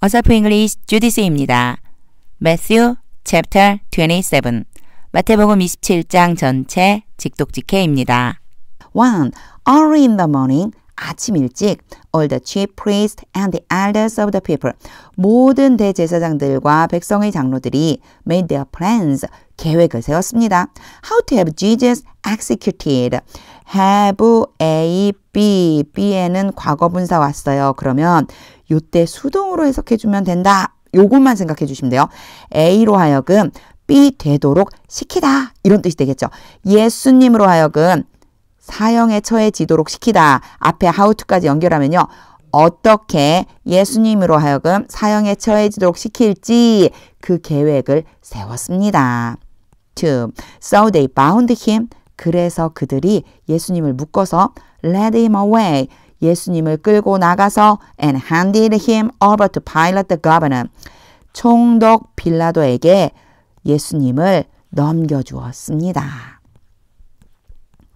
어설프 잉글리시 주디스입니다. Matthew chapter 27 마태복음 27장 전체 직독직해입니다. 1. Early in the morning, 아침 일찍, all the chief priests and the elders of the people, 모든 대제사장들과 백성의 장로들이 made their plans, 계획을 세웠습니다. How to have Jesus executed. have A, B, B에는 과거분사 왔어요. 그러면 요때 수동으로 해석해주면 된다. 요것만 생각해 주시면 돼요. A로 하여금 B 되도록 시키다. 이런 뜻이 되겠죠. 예수님으로 하여금 사형에 처해지도록 시키다. 앞에 how to까지 연결하면요. 어떻게 예수님으로 하여금 사형에 처해지도록 시킬지 그 계획을 세웠습니다. 2. So they bound him. 그래서 그들이 예수님을 묶어서 led him away. 예수님을 끌고 나가서 and handed him over to Pilate the governor. 총독 빌라도에게 예수님을 넘겨주었습니다.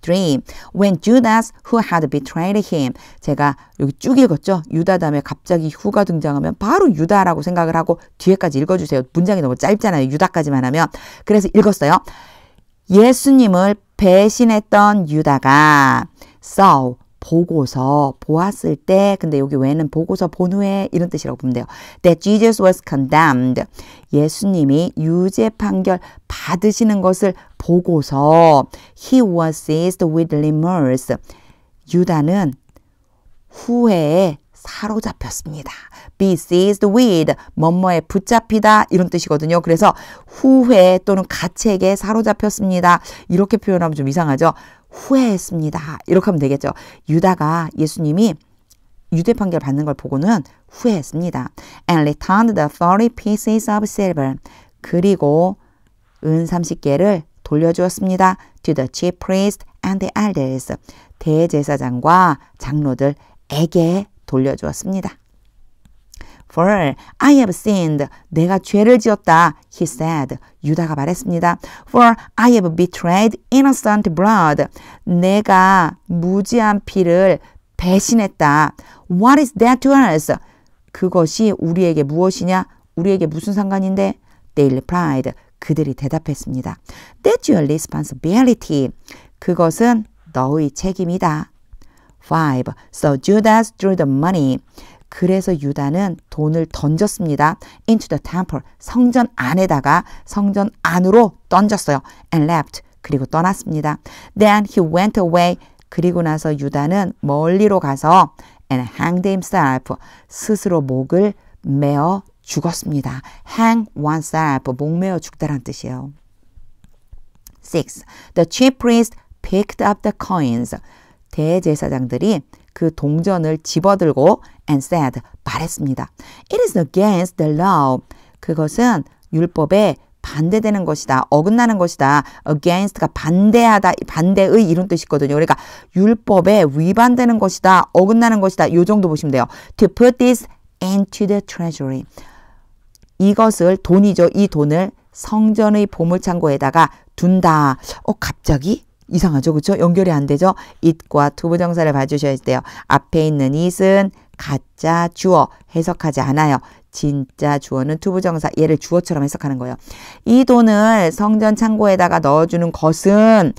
3. When Judas, who had betrayed him. 제가 여기 쭉 읽었죠? 유다 다음에 갑자기 who가 등장하면 바로 유다라고 생각을 하고 뒤에까지 읽어주세요. 문장이 너무 짧잖아요. 유다까지만 하면. 그래서 읽었어요. 예수님을 배신했던 유다가 so 보고서 보았을 때 근데 여기 왜는 보고서 본 후에 이런 뜻이라고 보면 돼요. That Jesus was condemned. 예수님이 유죄 판결 받으시는 것을 보고서 He was seized with remorse. 유다는 후회에 사로잡혔습니다. Be seized with 뭐뭐에 붙잡히다 이런 뜻이거든요. 그래서 후회 또는 가책에 사로잡혔습니다. 이렇게 표현하면 좀 이상하죠. 후회했습니다. 이렇게 하면 되겠죠. 유다가 예수님이 유죄 판결 받는 걸 보고는 후회했습니다. And returned the 30 pieces of silver. 그리고 은 30개를 돌려주었습니다. To the chief priest and the elders. 대제사장과 장로들에게 돌려주었습니다. For I have sinned. 내가 죄를 지었다. He said. 유다가 말했습니다. For I have betrayed innocent blood. 내가 무지한 피를 배신했다. What is that to us? 그것이 우리에게 무엇이냐? 우리에게 무슨 상관인데? They replied. 그들이 대답했습니다. That's your responsibility. 그것은 너의 책임이다. 5. So Judas threw the money. 그래서 유다는 돈을 던졌습니다. Into the temple. 성전 안에다가 성전 안으로 던졌어요. And left. 그리고 떠났습니다. Then he went away. 그리고 나서 유다는 멀리로 가서 and hanged himself. 스스로 목을 메어 죽었습니다. hang oneself. 목 메어 죽다란 뜻이에요. 6. The chief priest picked up the coins. 대제사장들이 그 동전을 집어들고 and said, 말했습니다. It is against the law. 그것은 율법에 반대되는 것이다. 어긋나는 것이다. against가 반대하다, 반대의 이런 뜻이거든요. 그러니까 율법에 위반되는 것이다. 어긋나는 것이다. 이 정도 보시면 돼요. To put this into the treasury. 이것을 돈이죠. 이 돈을 성전의 보물창고에다가 둔다. 갑자기? 이상하죠. 그렇죠? 연결이 안 되죠? it과 투부정사를 봐주셔야 돼요. 앞에 있는 it은 가짜 주어 해석하지 않아요. 진짜 주어는 투부정사 얘를 주어처럼 해석하는 거예요. 이 돈을 성전 창고에다가 넣어주는 것은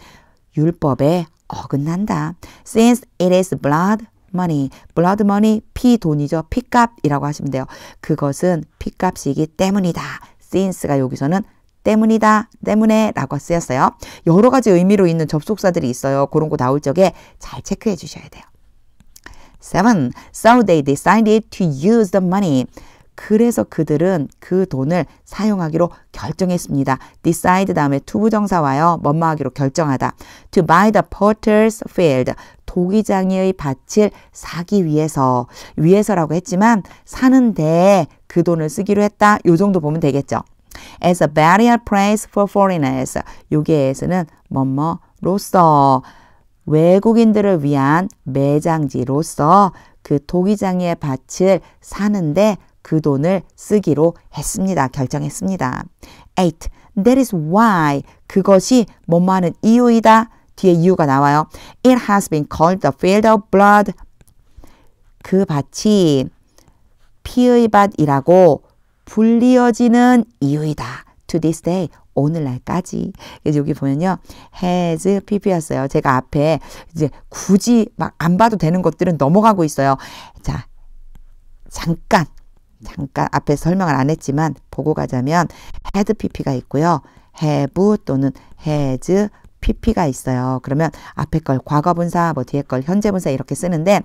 율법에 어긋난다. Since it is blood money. blood money 피 돈이죠. 피값이라고 하시면 돼요. 그것은 피값이기 때문이다. since가 여기서는 때문이다, 때문에 라고 쓰였어요. 여러 가지 의미로 있는 접속사들이 있어요. 그런 거 나올 적에 잘 체크해 주셔야 돼요. 7. So they decided to use the money. 그래서 그들은 그 돈을 사용하기로 결정했습니다. decide 다음에 투부정사 와요. 뭐뭐 하기로 결정하다. To buy the potter's field. 도기장의 밭을 사기 위해서라고 했지만 사는데 그 돈을 쓰기로 했다. 요 정도 보면 되겠죠. As a burial place for foreigners. 여기에서는 뭐뭐로서 외국인들을 위한 매장지로서 그 도기장의 밭을 사는데 그 돈을 쓰기로 했습니다. 결정했습니다. 8. That is why. 그것이 뭐뭐 하는 이유이다. 뒤에 이유가 나와요. It has been called the field of blood. 그 밭이 피의 밭이라고 불리어지는 이유이다. To this day. 오늘날까지. 그래서 여기 보면요. has pp였어요. 제가 앞에 이제 굳이 막 안 봐도 되는 것들은 넘어가고 있어요. 자, 잠깐 앞에 설명을 안 했지만 보고 가자면 had pp가 있고요. have 또는 has pp가 있어요. 그러면 앞에 걸 과거분사, 뭐 뒤에 걸 현재분사 이렇게 쓰는데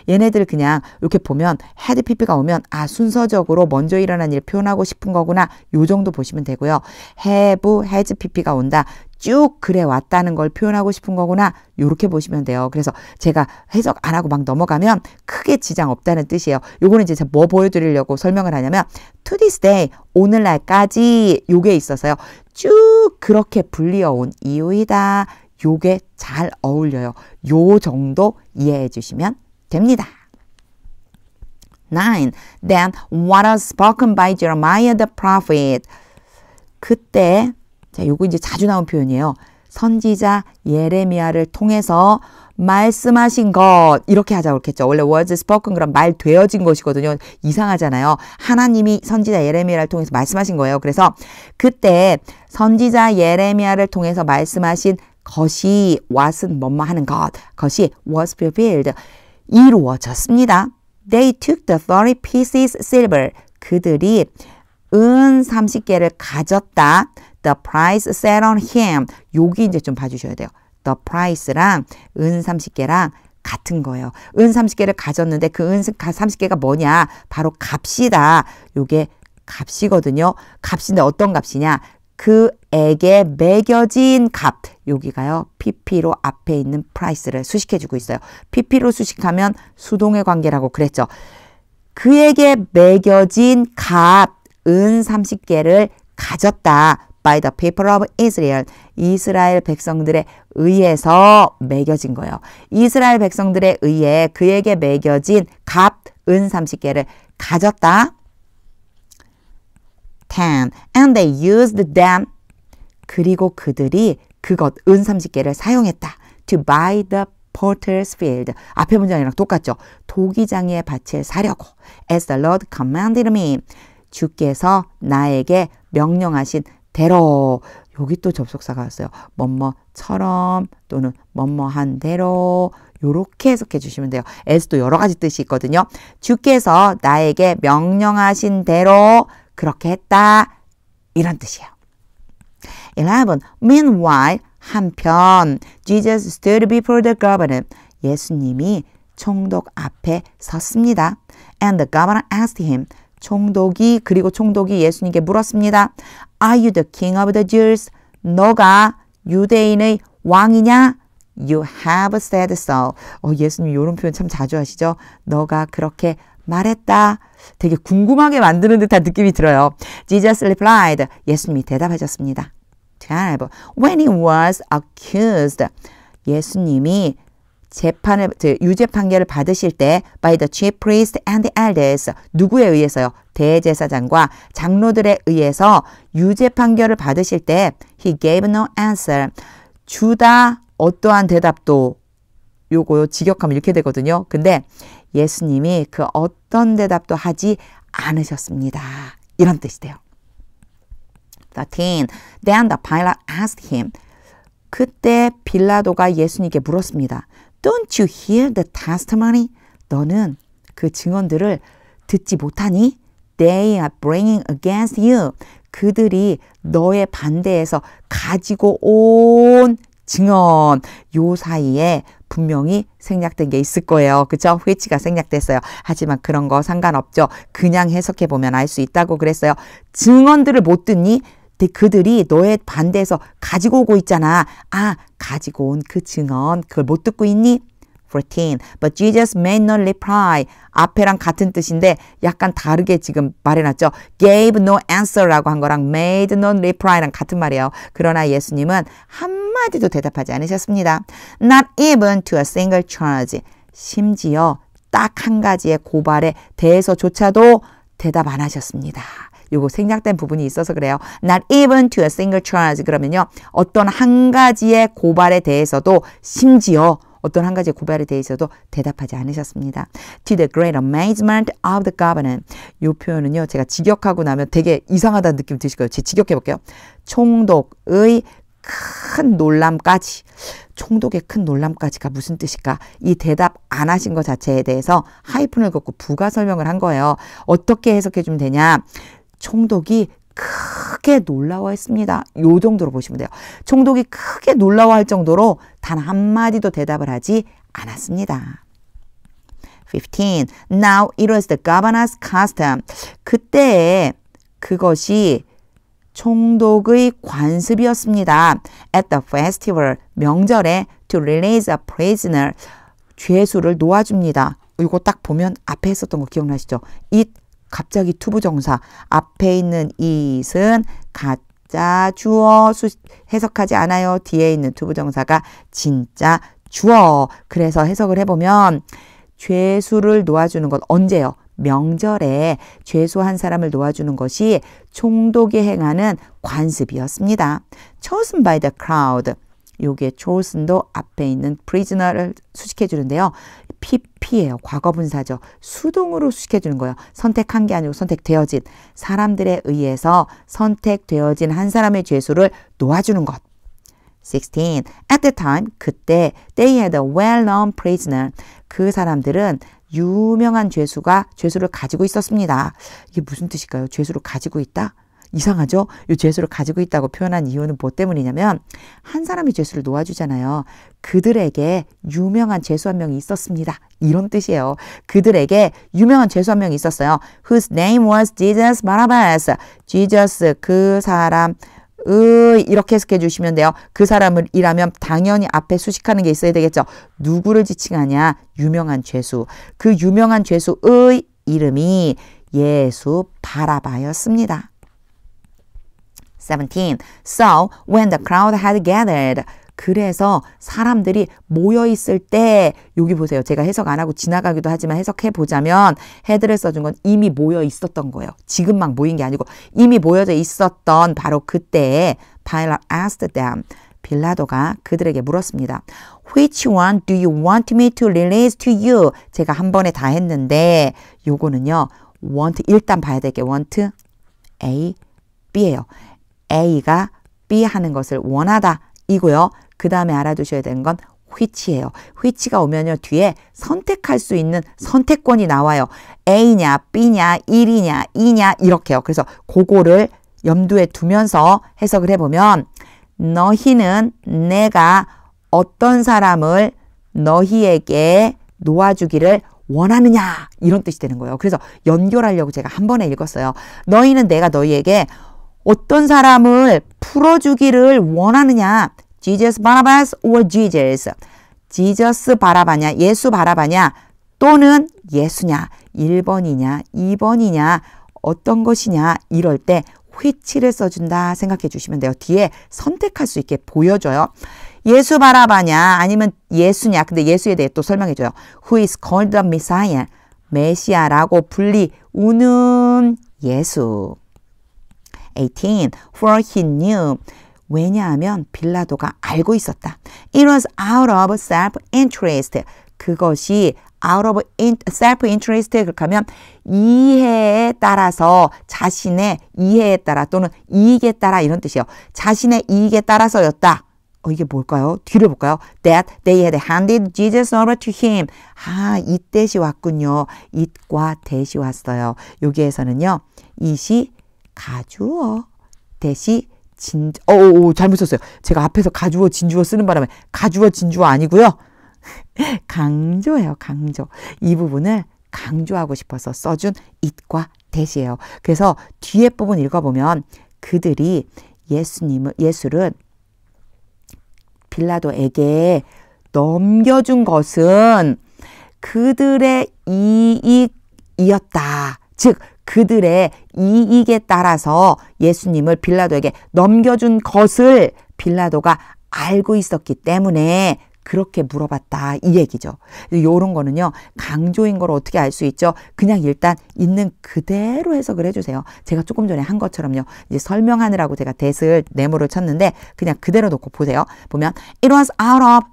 얘네들 그냥 이렇게 보면 had pp가 오면 아 순서적으로 먼저 일어난 일 표현하고 싶은 거구나 요 정도 보시면 되고요. have, has pp가 온다. 쭉 그래 왔다는 걸 표현하고 싶은 거구나 요렇게 보시면 돼요. 그래서 제가 해석 안 하고 막 넘어가면 크게 지장 없다는 뜻이에요. 요거는 이제 제가 뭐 보여드리려고 설명을 하냐면 to this day 오늘날까지 요게 있어서요. 쭉 그렇게 불리어온 이유이다. 요게 잘 어울려요. 요 정도 이해해 주시면 됩니다. 9. Then what was spoken by Jeremiah the prophet. 그때 자, 요거 이제 자주 나온 표현이에요. 선지자 예레미야를 통해서 말씀하신 것 이렇게 하자고 그랬겠죠. 원래 was spoken 그럼 말 되어진 것이거든요. 이상하잖아요. 하나님이 선지자 예레미야를 통해서 말씀하신 거예요. 그래서 그때 선지자 예레미야를 통해서 말씀하신 것이 what은 뭐뭐 하는 것이 was fulfilled 이루어졌습니다. They took the 30 pieces silver 그들이 은 30개를 가졌다. The price set on him. 여기 이제 좀 봐주셔야 돼요. The price랑 은 30개랑 같은 거예요. 은 30개를 가졌는데 그 은 30개가 뭐냐? 바로 값이다. 요게 값이거든요. 값인데 어떤 값이냐? 그에게 매겨진 값. 여기가요. pp로 앞에 있는 price를 수식해주고 있어요. pp로 수식하면 수동의 관계라고 그랬죠. 그에게 매겨진 값. 은 30개를 가졌다. By the people of Israel. 이스라엘 백성들에 의해서 매겨진 거예요. 이스라엘 백성들에 의해 그에게 매겨진 값, 은 30개를 가졌다. 10. And they used them. 그리고 그들이 그것, 은 30개를 사용했다. To buy the potter's field. 앞에 문장이랑 똑같죠. 도기장의 밭을 사려고. As the Lord commanded me. 주께서 나에게 명령하신 대로. 여기 또 접속사가 왔어요. 뭐뭐처럼 또는 뭐뭐한 대로 요렇게 해석해 주시면 돼요. as도 여러 가지 뜻이 있거든요. 주께서 나에게 명령하신 대로 그렇게 했다. 이런 뜻이에요. 11. Meanwhile, 한편 Jesus stood before the governor. 예수님이 총독 앞에 섰습니다. And the governor asked him. 총독이 예수님께 물었습니다. Are you the king of the Jews? 너가 유대인의 왕이냐? You have said so. 예수님 이런 표현 참 자주 하시죠? 너가 그렇게 말했다. 되게 궁금하게 만드는 듯한 느낌이 들어요. Jesus replied. 예수님이 대답하셨습니다. 12. When he was accused. 예수님이 유죄 판결을 받으실 때 by the chief priest and the elders 누구에 의해서요? 대제사장과 장로들에 의해서 유죄 판결을 받으실 때 he gave no answer 주다 어떠한 대답도 요거 직역하면 이렇게 되거든요. 근데 예수님이 그 어떤 대답도 하지 않으셨습니다. 이런 뜻이 돼요. 13. Then the Pilate asked him. 그때 빌라도가 예수님께 물었습니다. Don't you hear the testimony? 너는 그 증언들을 듣지 못하니? They are bringing against you. 그들이 너의 반대해서 가지고 온 증언. 요 사이에 분명히 생략된 게 있을 거예요. 그쵸? which가 생략됐어요. 하지만 그런 거 상관없죠. 그냥 해석해보면 알 수 있다고 그랬어요. 증언들을 못 듣니? 그들이 너의 반대에서 가지고 오고 있잖아. 아, 가지고 온 그 증언 그걸 못 듣고 있니? 14. But Jesus made no reply. 앞에랑 같은 뜻인데 약간 다르게 지금 말해놨죠. Gave no answer라고 한 거랑 made no reply랑 같은 말이에요. 그러나 예수님은 한마디도 대답하지 않으셨습니다. Not even to a single charge. 심지어 딱 한 가지의 고발에 대해서조차도 대답 안 하셨습니다. 요거 생략된 부분이 있어서 그래요. Not even to a single charge. 그러면요. 어떤 한 가지의 고발에 대해서도 심지어 어떤 한 가지 고발이 돼 있어도 대답하지 않으셨습니다. To the great amazement of the governor. 이 표현은요. 제가 직역하고 나면 되게 이상하다는 느낌 드실 거예요. 제가 직역해 볼게요. 총독의 큰 놀람까지. 총독의 큰 놀람까지가 무슨 뜻일까? 이 대답 안 하신 것 자체에 대해서 하이픈을 긋고 부가 설명을 한 거예요. 어떻게 해석해 주면 되냐? 총독이 크게 놀라워했습니다. 요 정도로 보시면 돼요. 총독이 크게 놀라워할 정도로 단 한마디도 대답을 하지 않았습니다. 15. Now it was the governor's custom. 그때 그것이 총독의 관습이었습니다. At the festival, 명절에 to release a prisoner, 죄수를 놓아줍니다. 이거 딱 보면 앞에 했었던 거 기억나시죠? it, 갑자기 투부정사, 앞에 있는 it은 가짜 주어 해석하지 않아요. 뒤에 있는 투부정사가 진짜 주어. 그래서 해석을 해보면 죄수를 놓아주는 건 언제요? 명절에 죄수 한 사람을 놓아주는 것이 총독이 행하는 관습이었습니다. Chosen by the crowd. 요게 chosen도 앞에 있는 prisoner를 수식해 주는데요. PP예요. 과거분사죠. 수동으로 수식해 주는 거예요. 선택한 게 아니고 선택되어진. 사람들에 의해서 선택되어진 한 사람의 죄수를 놓아주는 것. 16. At the time, 그때 they had a well-known prisoner. 그 사람들은 유명한 죄수를 가지고 있었습니다. 이게 무슨 뜻일까요? 죄수를 가지고 있다? 이상하죠? 이 죄수를 가지고 있다고 표현한 이유는 뭐 때문이냐면 한 사람이 죄수를 놓아주잖아요. 그들에게 유명한 죄수 한 명이 있었습니다. 이런 뜻이에요. 그들에게 유명한 죄수 한 명이 있었어요. Whose name was Jesus Barabbas. Jesus, 그 사람 이렇게 해석해 주시면 돼요. 그 사람을 이라면 당연히 앞에 수식하는 게 있어야 되겠죠. 누구를 지칭하냐? 유명한 죄수. 그 유명한 죄수의 이름이 예수 바라바였습니다. 17. So when the crowd had gathered. 그래서 사람들이 모여 있을 때 여기 보세요. 제가 해석 안 하고 지나가기도 하지만 해석해 보자면 had를 써준 건 이미 모여 있었던 거예요. 지금 막 모인 게 아니고 이미 모여져 있었던 바로 그때에 Pilate asked them. 빌라도가 그들에게 물었습니다. Which one do you want me to release to you? 제가 한 번에 다 했는데 요거는요. want 일단 봐야 될 게 want A, B예요. A가 B 하는 것을 원하다 이고요. 그 다음에 알아두셔야 되는 건 which예요. which가 오면요. 뒤에 선택할 수 있는 선택권이 나와요. A냐, B냐, 1이냐, 2냐 이렇게요. 그래서 그거를 염두에 두면서 해석을 해보면 너희는 내가 어떤 사람을 너희에게 놓아주기를 원하느냐 이런 뜻이 되는 거예요. 그래서 연결하려고 제가 한 번에 읽었어요. 너희는 내가 너희에게 어떤 사람을 풀어주기를 원하느냐? Jesus Barabbas or Jesus? Jesus 바라바냐? 예수 바라바냐? 또는 예수냐? 1번이냐? 2번이냐? 어떤 것이냐? 이럴 때 which를 써준다 생각해 주시면 돼요. 뒤에 선택할 수 있게 보여줘요. 예수 바라바냐? 아니면 예수냐? 근데 예수에 대해 또 설명해줘요. Who is called the Messiah? 메시아라고 불리우는 예수. 18. For he knew. 왜냐하면 빌라도가 알고 있었다. It was out of self-interest. 그것이 out of self-interest에 그렇게 하면 이해에 따라서 자신의 이해에 따라 또는 이익에 따라 이런 뜻이에요. 자신의 이익에 따라서였다. 이게 뭘까요? 뒤를 볼까요? That they had handed Jesus over to him. 이 뜻이 왔군요. it과 that이 왔어요. 여기에서는요. it이 가주어, that이 잘못 썼어요. 제가 앞에서 가주어, 진주어 쓰는 바람에 가주어, 진주어 아니고요. 강조예요, 강조. 이 부분을 강조하고 싶어서 써준 it과 that이에요. 그래서 뒤에 부분 읽어보면 그들이 예수를 빌라도에게 넘겨준 것은 그들의 이익이었다. 즉 그들의 이익에 따라서 예수님을 빌라도에게 넘겨준 것을 빌라도가 알고 있었기 때문에 그렇게 물어봤다 이 얘기죠. 이런 거는요. 강조인 걸 어떻게 알 수 있죠? 그냥 일단 있는 그대로 해석을 해주세요. 제가 조금 전에 한 것처럼요. 이제 설명하느라고 제가 that을 네모를 쳤는데 그냥 그대로 놓고 보세요. 보면 It was out of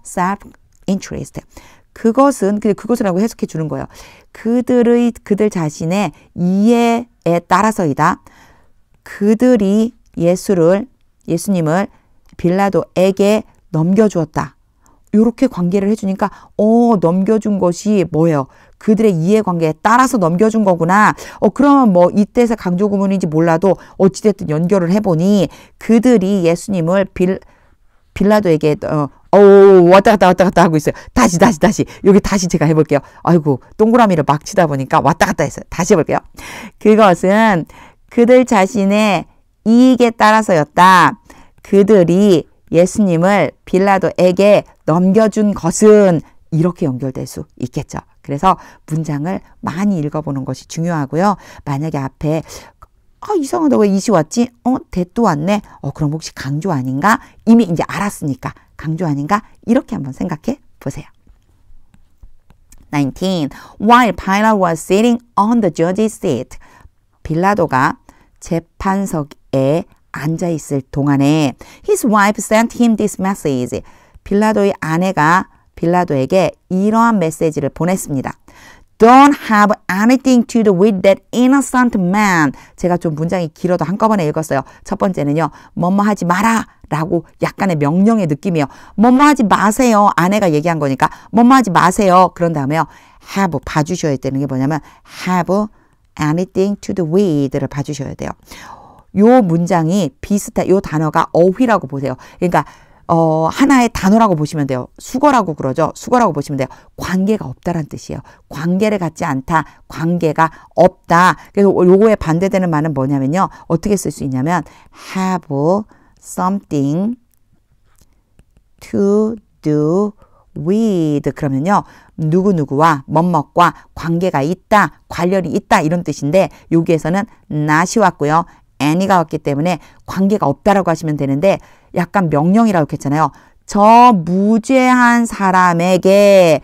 interest. 그것이라고 해석해 주는 거예요. 그들 자신의 이해에 따라서이다. 그들이 예수님을 빌라도에게 넘겨주었다. 이렇게 관계를 해주니까 넘겨준 것이 뭐예요? 그들의 이해관계에 따라서 넘겨준 거구나. 그러면 뭐 이때서 강조구문인지 몰라도 어찌됐든 연결을 해보니 그들이 예수님을 빌라도에게 왔다 갔다 하고 있어요. 다시 여기 다시 제가 해볼게요. 아이고 동그라미를 막 치다 보니까 왔다 갔다 했어요. 다시 해볼게요. 그것은 그들 자신의 이익에 따라서였다. 그들이 예수님을 빌라도에게 넘겨준 것은 이렇게 연결될 수 있겠죠. 그래서 문장을 많이 읽어보는 것이 중요하고요. 만약에 앞에 이상하다 왜 이시 왔지? 대또 왔네. 그럼 혹시 강조 아닌가? 이미 이제 알았으니까 강조 아닌가? 이렇게 한번 생각해 보세요. 19. While Pilate was sitting on the judge's seat. 빌라도가 재판석에 앉아있을 동안에 his wife sent him this message. 빌라도의 아내가 빌라도에게 이러한 메시지를 보냈습니다. Don't have anything to do with that innocent man. 제가 좀 문장이 길어도 한꺼번에 읽었어요. 첫 번째는요. 뭐뭐 하지 마라 라고 약간의 명령의 느낌이에요. 뭐뭐 하지 마세요. 아내가 얘기한 거니까 뭐뭐 하지 마세요. 그런 다음에요. have 봐주셔야 되는 게 뭐냐면 have anything to do with를 봐주셔야 돼요. 요 문장이 요 단어가 어휘라고 보세요. 그러니까 하나의 단어라고 보시면 돼요. 수거라고 그러죠. 수거라고 보시면 돼요. 관계가 없다란 뜻이에요. 관계를 갖지 않다. 관계가 없다. 그래서 요거에 반대되는 말은 뭐냐면요. 어떻게 쓸 수 있냐면 have something to do with 그러면요. 누구누구와 뭐뭐과 관계가 있다. 관련이 있다. 이런 뜻인데 여기에서는 not이 왔고요. any가 왔기 때문에 관계가 없다라고 하시면 되는데 약간 명령이라고 했잖아요. 저 무죄한 사람에게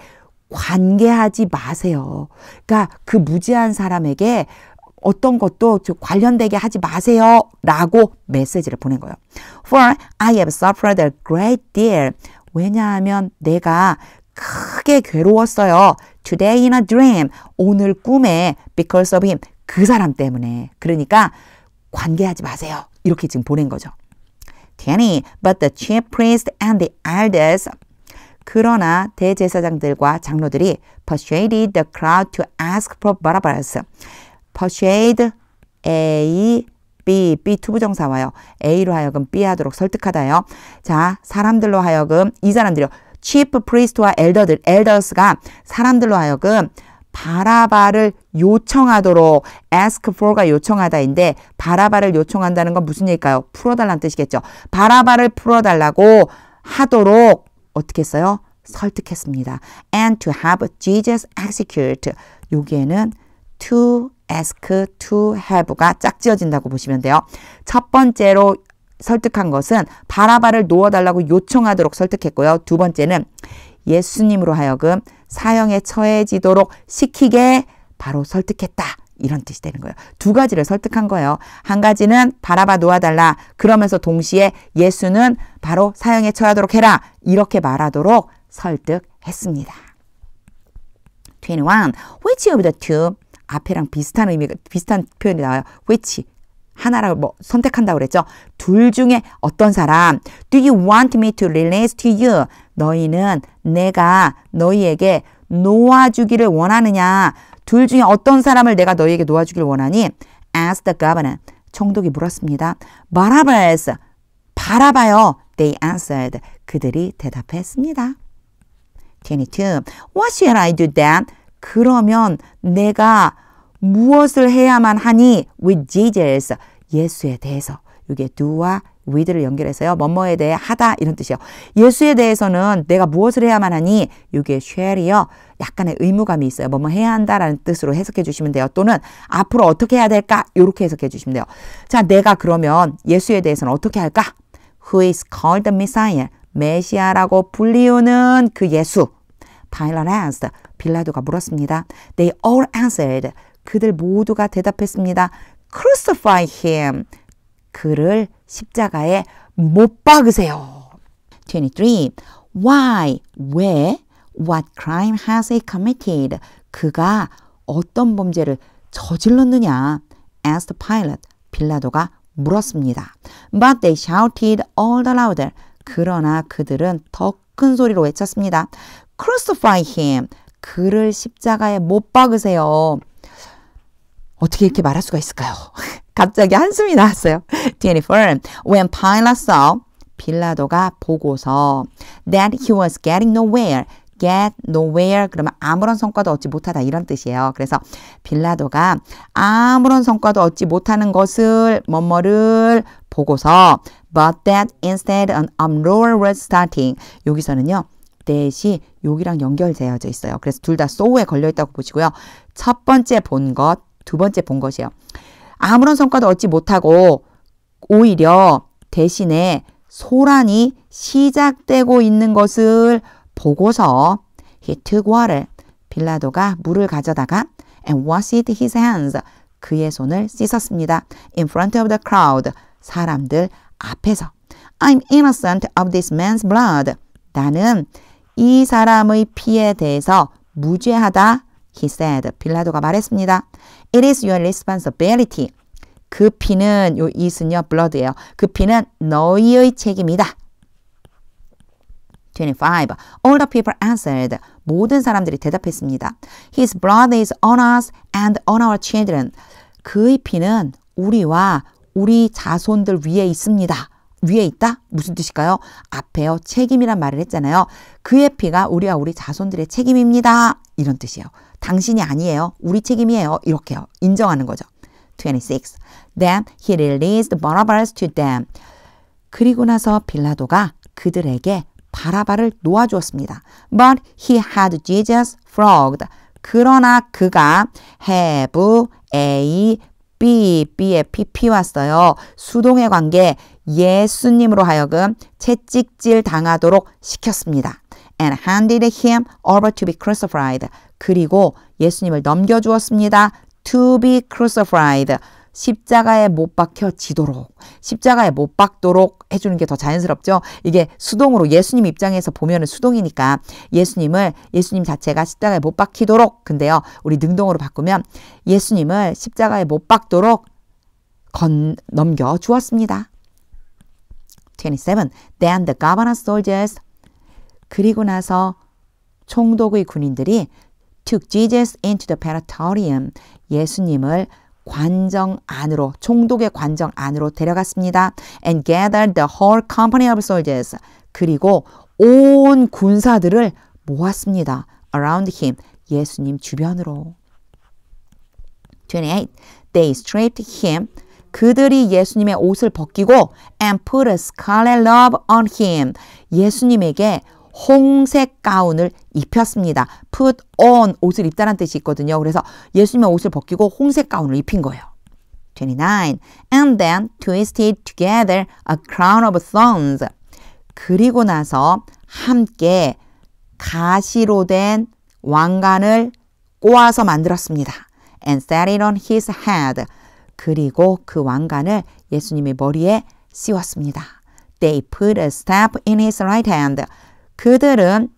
관계하지 마세요. 그러니까 그 무죄한 사람에게 어떤 것도 관련되게 하지 마세요. 라고 메시지를 보낸 거예요. For I have suffered a great deal. 왜냐하면 내가 크게 괴로웠어요. Today in a dream. 오늘 꿈에 because of him. 그 사람 때문에. 그러니까 관계하지 마세요. 이렇게 지금 보낸 거죠. 20. But the chief priest and the elders. 그러나 대제사장들과 장로들이 persuaded the crowd to ask for Barabbas. persuade A, B 투부정사 와요. A로 하여금 B 하도록 설득하다요. 자, 사람들로 하여금 이 사람들이요. chief priest와 elders가 사람들로 하여금 바라바를 요청하도록 ask for가 요청하다인데 바라바를 요청한다는 건 무슨 얘기일까요? 풀어달라는 뜻이겠죠. 바라바를 풀어달라고 하도록 어떻게 했어요? 설득했습니다. And to have Jesus execute. 여기에는 to ask, to have가 짝지어진다고 보시면 돼요. 첫 번째로 설득한 것은 바라바를 놓아달라고 요청하도록 설득했고요. 두 번째는 예수님으로 하여금 사형에 처해지도록 시키게 바로 설득했다. 이런 뜻이 되는 거예요. 두 가지를 설득한 거예요. 한 가지는 바라바 놓아달라. 그러면서 동시에 예수는 바로 사형에 처하도록 해라. 이렇게 말하도록 설득했습니다. 21. Which of the two? 앞에랑 비슷한 표현이 나와요. which. 하나라고 선택한다고 그랬죠. 둘 중에 어떤 사람? Do you want me to release to you? 너희는 내가 너희에게 놓아주기를 원하느냐? 둘 중에 어떤 사람을 내가 너희에게 놓아주기를 원하니? Asked the governor. 총독이 물었습니다. Barabbas. 바라바요. They answered. 그들이 대답했습니다. 22. What shall I do then? 그러면 내가 무엇을 해야만 하니? With Jesus. 예수에 대해서. 이게 do와 with를 연결해서요. 뭐뭐에 대해 하다 이런 뜻이에요. 예수에 대해서는 내가 무엇을 해야만 하니? 이게 shall이요. 약간의 의무감이 있어요. 뭐뭐 해야 한다라는 뜻으로 해석해 주시면 돼요. 또는 앞으로 어떻게 해야 될까? 이렇게 해석해 주시면 돼요. 자, 내가 그러면 예수에 대해서는 어떻게 할까? Who is called the Messiah? 메시아라고 불리우는 그 예수. Pilate asked. 빌라도가 물었습니다. They all answered. 그들 모두가 대답했습니다. Crucify him. 그를 십자가에 못 박으세요. 23. Why? 왜? What crime has he committed? 그가 어떤 범죄를 저질렀느냐? asked Pilate. 빌라도가 물었습니다. But they shouted all the louder. 그러나 그들은 더 큰 소리로 외쳤습니다. Crucify him. 그를 십자가에 못 박으세요. 어떻게 이렇게 말할 수가 있을까요? 갑자기 한숨이 나왔어요. 24. When Pilate saw, 빌라도가 보고서 that he was getting nowhere. get nowhere 그러면 아무런 성과도 얻지 못하다 이런 뜻이에요. 그래서 빌라도가 아무런 성과도 얻지 못하는 것을 뭐뭐를 보고서 but that instead an uproar was starting. 여기서는요. that이 여기랑 연결되어져 있어요. 그래서 둘 다 so에 걸려있다고 보시고요. 첫 번째 본 것, 두 번째 본 것이요. 아무런 성과도 얻지 못하고 오히려 대신에 소란이 시작되고 있는 것을 보고서 he took water. 빌라도가 물을 가져다가 and washed his hands. 그의 손을 씻었습니다. in front of the crowd. 사람들 앞에서. I'm innocent of this man's blood. 나는 이 사람의 피에 대해서 무죄하다. he said. 빌라도가 말했습니다. It is your responsibility. 그 피는 요 it은요 blood예요. 그 피는 너희의 책임이다. 25. All the people answered. 모든 사람들이 대답했습니다. His blood is on us and on our children. 그의 피는 우리와 우리 자손들 위에 있습니다. 위에 있다? 무슨 뜻일까요? 앞에요. 책임이란 말을 했잖아요. 그의 피가 우리와 우리 자손들의 책임입니다. 이런 뜻이에요. 당신이 아니에요. 우리 책임이에요. 이렇게요. 인정하는 거죠. 26. Then he released Barabbas to them. 그리고 나서 빌라도가 그들에게 바라바를 놓아주었습니다. But he had Jesus flogged. 그러나 그가 have, a, b에 pp 왔어요. 수동의 관계 예수님으로 하여금 채찍질 당하도록 시켰습니다. And handed him over to be crucified. 그리고 예수님을 넘겨주었습니다. To be crucified. 십자가에 못 박혀지도록, 십자가에 못 박도록 해주는 게 더 자연스럽죠. 이게 수동으로 예수님 입장에서 보면은 수동이니까 예수님 자체가 십자가에 못 박히도록. 근데요, 우리 능동으로 바꾸면 예수님을 십자가에 못 박도록 넘겨 주었습니다. 27. Then the governor soldiers. 그리고 나서 총독의 군인들이 took Jesus into the praetorium. 예수님을 관정 안으로, 총독의 관정 안으로 데려갔습니다. And gathered the whole company of soldiers. 그리고 온 군사들을 모았습니다. Around him. 예수님 주변으로. 28. They stripped him. 그들이 예수님의 옷을 벗기고 and put a scarlet robe on him. 예수님에게 홍색 가운을 입혔습니다. put on, 옷을 입다라는 뜻이 있거든요. 그래서 예수님의 옷을 벗기고 홍색 가운을 입힌 거예요. 29. And then twisted together a crown of thorns. 그리고 나서 함께 가시로 된 왕관을 꼬아서 만들었습니다. And set it on his head. 그리고 그 왕관을 예수님의 머리에 씌웠습니다. They put a staff in his right hand. 그들은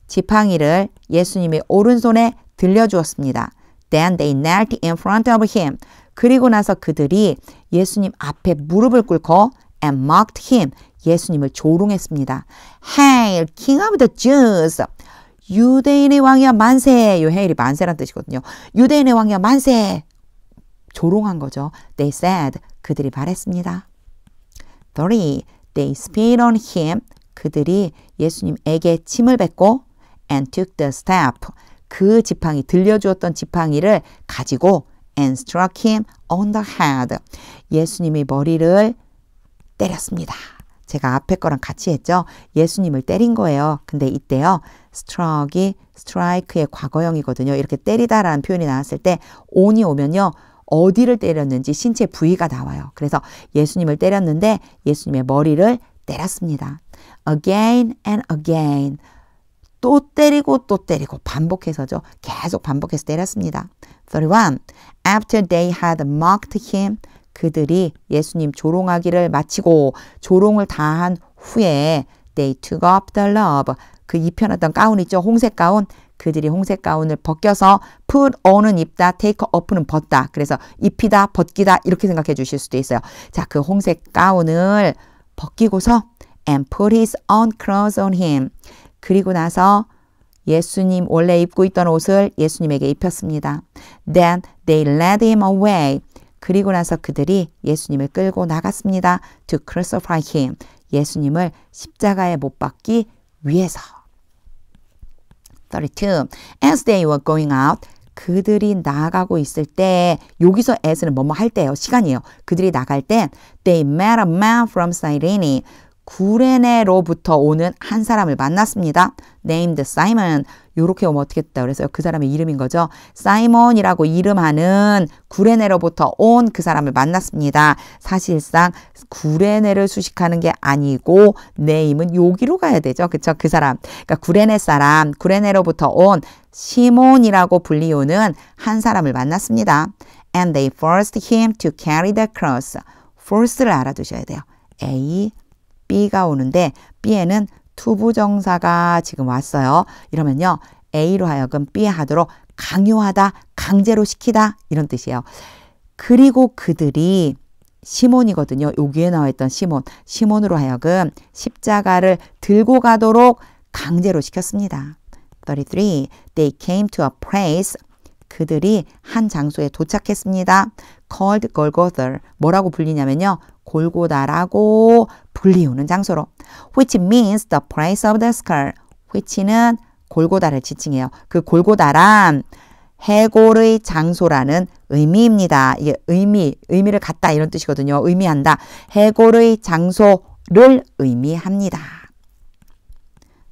지팡이를 예수님의 오른손에 들려주었습니다. Then they knelt in front of him. 그리고 나서 그들이 예수님 앞에 무릎을 꿇고 and mocked him. 예수님을 조롱했습니다. Hail, King of the Jews. 유대인의 왕이여 만세. 이 hail이 만세란 뜻이거든요. 유대인의 왕이여 만세. 조롱한 거죠. They said. 그들이 말했습니다. 30. They spit on him. 그들이 예수님에게 침을 뱉고 and took the staff. 그 지팡이, 들려주었던 지팡이를 가지고 and struck him on the head. 예수님의 머리를 때렸습니다. 제가 앞에 거랑 같이 했죠. 예수님을 때린 거예요. 근데 이때요. struck이 strike의 과거형이거든요. 이렇게 때리다라는 표현이 나왔을 때 on이 오면요. 어디를 때렸는지 신체 부위가 나와요. 그래서 예수님을 때렸는데 예수님의 머리를 때렸습니다. Again and again. 또 때리고 또 때리고 반복해서죠. 계속 반복해서 때렸습니다. 31. After they had mocked him. 그들이 예수님 조롱하기를 마치고 조롱을 다한 후에 they took up the robe. 그 입혀놨던 가운 있죠? 홍색 가운. 그들이 홍색 가운을 벗겨서 put on은 입다, take off는 벗다. 그래서 입히다, 벗기다 이렇게 생각해 주실 수도 있어요. 자, 그 홍색 가운을 벗기고서 and put his own clothes on him. 그리고 나서 예수님 원래 입고 있던 옷을 예수님에게 입혔습니다. Then they led him away. 그리고 나서 그들이 예수님을 끌고 나갔습니다. To crucify him. 예수님을 십자가에 못 박기 위해서. 32. As they were going out. 그들이 나가고 있을 때 여기서 as는 뭐뭐 할 때예요. 시간이에요. 그들이 나갈 때 they met a man from Cyrene. 구레네로부터 오는 한 사람을 만났습니다. named Simon. 요렇게 오면 어떻게 됐다 그래서요. 그 사람의 이름인 거죠. 사이몬이라고 이름하는 구레네로부터 온 그 사람을 만났습니다. 사실상 구레네를 수식하는 게 아니고 name은 여기로 가야 되죠. 그쵸? 그 사람. 그러니까 구레네 사람, 구레네로부터 온 시몬이라고 불리우는 한 사람을 만났습니다. And they forced him to carry the cross. force를 알아두셔야 돼요. A, B가 오는데 B에는 투부정사가 지금 왔어요. 이러면요. A로 하여금 B에 하도록 강요하다, 강제로 시키다 이런 뜻이에요. 그리고 그들이 시몬이거든요. 여기에 나와 있던 시몬. 시몬으로 하여금 십자가를 들고 가도록 강제로 시켰습니다. 33. They came to a place. 그들이 한 장소에 도착했습니다. called Golgotha. 뭐라고 불리냐면요. 골고다라고 불리우는 장소로. which means the place of the skull. which는 골고다를 지칭해요. 그 골고다란 해골의 장소라는 의미입니다. 이게 의미를 갖다 이런 뜻이거든요. 의미한다. 해골의 장소를 의미합니다.